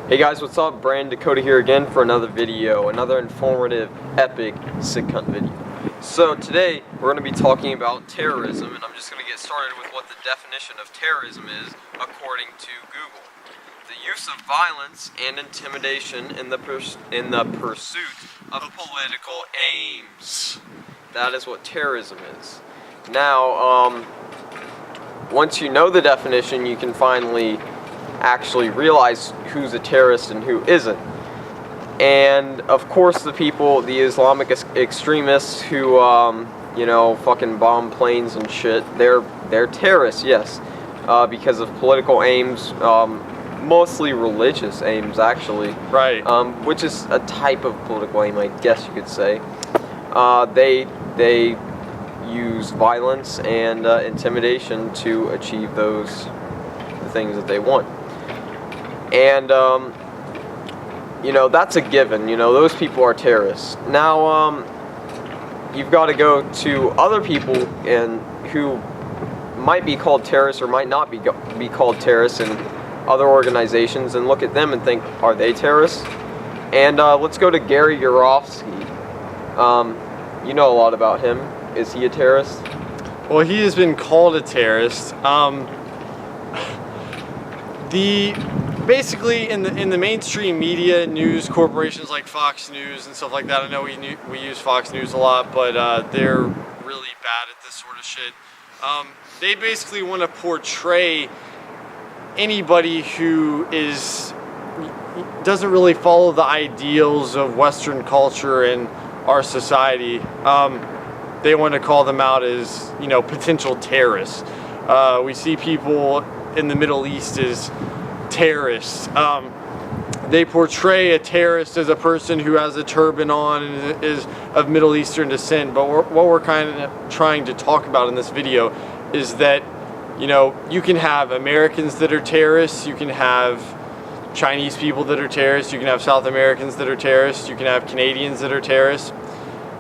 Hey guys, what's up? Brandon Dakota here again for another video, another informative, epic, sick cunt video. So today, we're going to be talking about terrorism, and I'm just going to get started with what the definition of terrorism is according to Google. The use of violence and intimidation in the pursuit of political aims. That is what terrorism is. Now, once you know the definition, you can finally actually realize who's a terrorist and who isn't. And of course the Islamic extremists who fucking bomb planes and shit, they're terrorists, yes, because of political aims, mostly religious aims actually, right, which is a type of political aim, I guess you could say. They use violence and intimidation to achieve the things that they want. And, that's a given. Those people are terrorists. Now, you've got to go to other people who might be called terrorists or might not be called terrorists in other organizations and look at them and think, are they terrorists? And let's go to Gary Yourofsky. You know a lot about him. Is he a terrorist? Well, he has been called a terrorist. Basically in the mainstream media, news corporations like Fox News and stuff like that. I know we use Fox News a lot, but they're really bad at this sort of shit. They basically want to portray anybody who doesn't really follow the ideals of Western culture and our society. They want to call them out as potential terrorists. We see people in the Middle East as terrorists. They portray a terrorist as a person who has a turban on and is of Middle Eastern descent, but what we're kind of trying to talk about in this video is that you can have Americans that are terrorists, you can have Chinese people that are terrorists, you can have South Americans that are terrorists, you can have Canadians that are terrorists.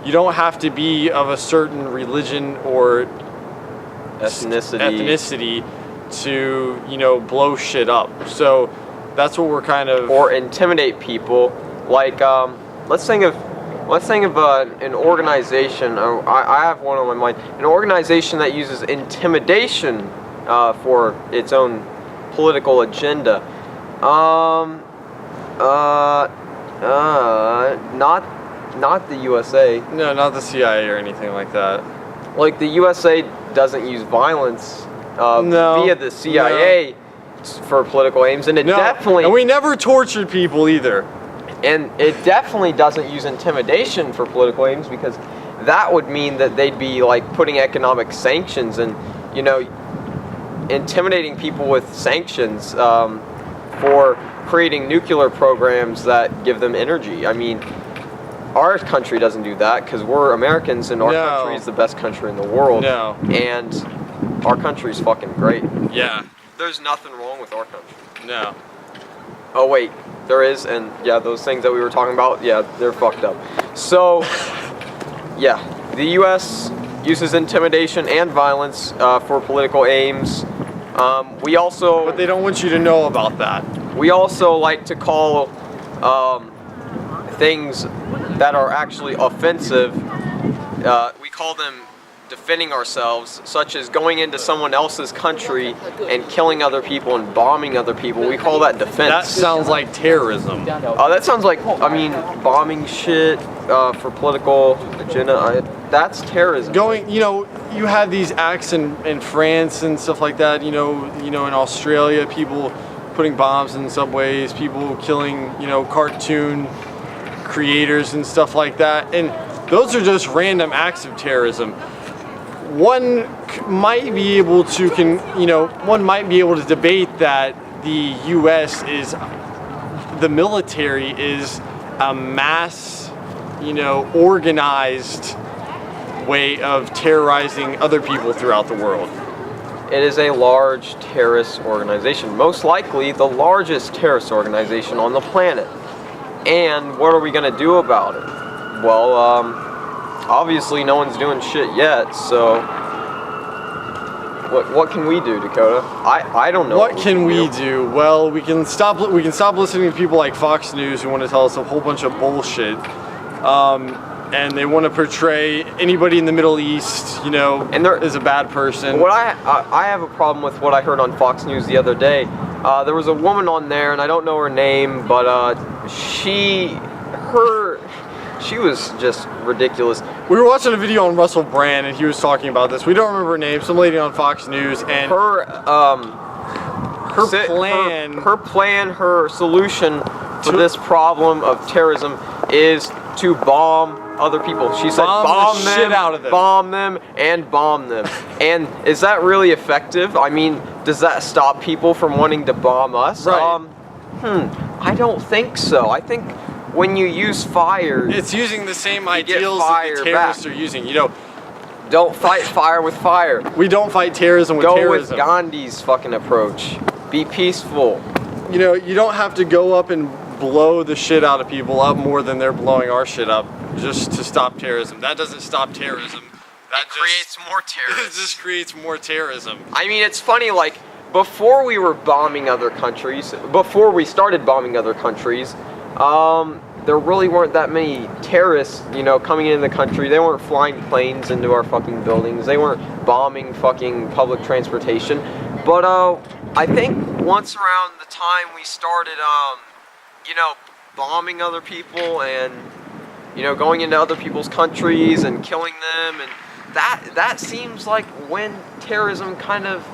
You don't have to be of a certain religion or ethnicity to blow shit up. So that's what we're kind of, or intimidate people. Like let's think of an organization. I have one on my mind. An organization that uses intimidation for its own political agenda. Not the U.S.A. No, not the CIA or anything like that. Like the U.S.A. doesn't use violence via the CIA for political aims, and and we never tortured people either. And it definitely doesn't use intimidation for political aims, because that would mean that they'd be like putting economic sanctions and intimidating people with sanctions for creating nuclear programs that give them energy. I mean, our country doesn't do that because we're Americans, and our country is the best country in the world. And our country's fucking great. Yeah. There's nothing wrong with our country. No. Oh wait, there is, and yeah, those things that we were talking about, yeah, they're fucked up. So, yeah, the U.S. uses intimidation and violence for political aims. But they don't want you to know about that. We also like to call things that are actually offensive, we call them defending ourselves, such as going into someone else's country and killing other people and bombing other people. We call that defense. That sounds like terrorism. That sounds like, bombing shit for political agenda. That's terrorism. You have these acts in France and stuff like that. In Australia, people putting bombs in subways, people killing cartoon creators and stuff like that, and those are just random acts of terrorism. One might be able to debate that the U.S. the military is a mass, organized way of terrorizing other people throughout the world. It is a large terrorist organization, most likely the largest terrorist organization on the planet. And what are we going to do about it? Well, obviously no one's doing shit yet, so What can we do, Dakota? I don't know. What can we do? Well, we can stop listening to people like Fox News who want to tell us a whole bunch of bullshit. And they want to portray anybody in the Middle East, you know, as a bad person. What I have a problem with what I heard on Fox News the other day. There was a woman on there, and I don't know her name, but she was just ridiculous. We were watching a video on Russell Brand, and he was talking about this. We don't remember her name. Some lady on Fox News, and her solution to this problem of terrorism is to bomb other people. She said bomb them, shit out of them. bomb them, and bomb them. And is that really effective? I mean, does that stop people from wanting to bomb us? Right. I don't think so. I think when you use fire, it's using the same ideals that the terrorists are using. You know, don't fight fire with fire. We don't fight terrorism with terrorism. Go with Gandhi's fucking approach. Be peaceful. You know, you don't have to go up and blow the shit out of people up more than they're blowing our shit up just to stop terrorism. That doesn't stop terrorism. That creates more terrorism. It just creates more terrorism. I mean, it's funny, like, before we were bombing other countries, before we started bombing other countries, there really weren't that many terrorists, you know, coming into the country. They weren't flying planes into our fucking buildings. They weren't bombing fucking public transportation. But I think once around the time we started, you know, bombing other people and, you know, going into other people's countries and killing them, and that seems like when terrorism kind of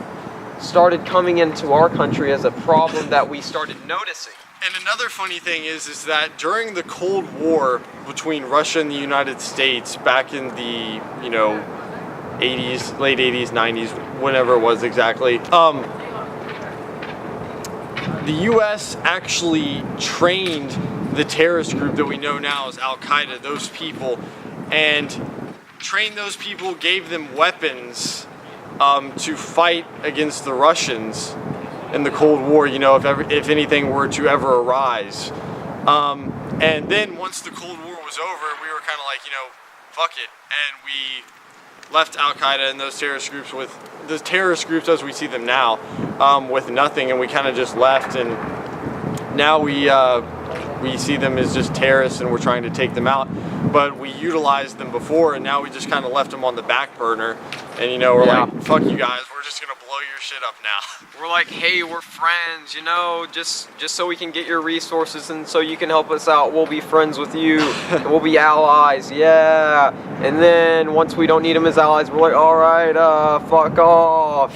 started coming into our country as a problem that we started noticing. And another funny thing is that during the Cold War between Russia and the United States back in the, you know, 80s, late 80s, 90s, whenever it was exactly, the U.S. actually trained the terrorist group that we know now as Al-Qaeda, those people, and trained those people, gave them weapons to fight against the Russians in the Cold War, you know, if anything were to ever arise. And then once the Cold War was over, we were kind of like, you know, fuck it, and we left Al-Qaeda and those terrorist groups with the terrorist groups as we see them now, with nothing, and we kind of just left, and now we see them as just terrorists and we're trying to take them out. But we utilized them before, and now we just kind of left them on the back burner, and you know, we're like, fuck you guys, we're just gonna blow your shit up now. We're like, hey, we're friends, you know, just so we can get your resources and so you can help us out, we'll be friends with you, and we'll be allies, yeah. And then once we don't need them as allies, we're like, all right, fuck off,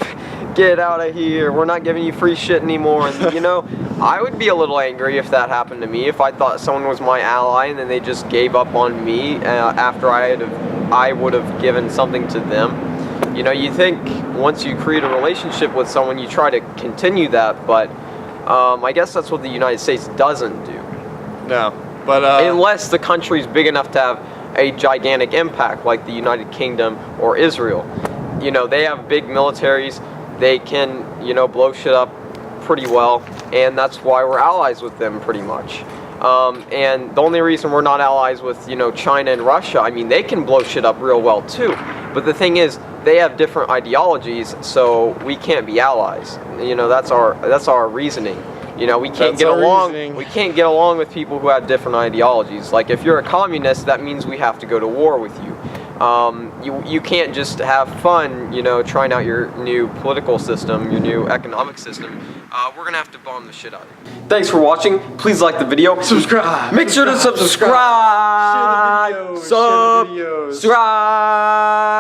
get out of here, we're not giving you free shit anymore. And you know, I would be a little angry if that happened to me, if I thought someone was my ally and then they just gave up on me after I would have given something to them. You know, you think once you create a relationship with someone, you try to continue that, but I guess that's what the United States doesn't do. No, but unless the country's big enough to have a gigantic impact, like the United Kingdom or Israel. You know, they have big militaries, they can, you know, blow shit up pretty well, and that's why we're allies with them pretty much. And the only reason we're not allies with, you know, China and Russia, I mean, they can blow shit up real well too, but the thing is, they have different ideologies, so we can't be allies. You know, that's our reasoning. You know, we can't get along. We can't get along with people who have different ideologies. Like, if you're a communist, that means we have to go to war with you. You can't just have fun, you know, trying out your new political system, your new economic system. We're gonna have to bomb the shit out of you. Thanks for watching. Please like the video. Subscribe. Make sure to subscribe. Share the video. Subscribe.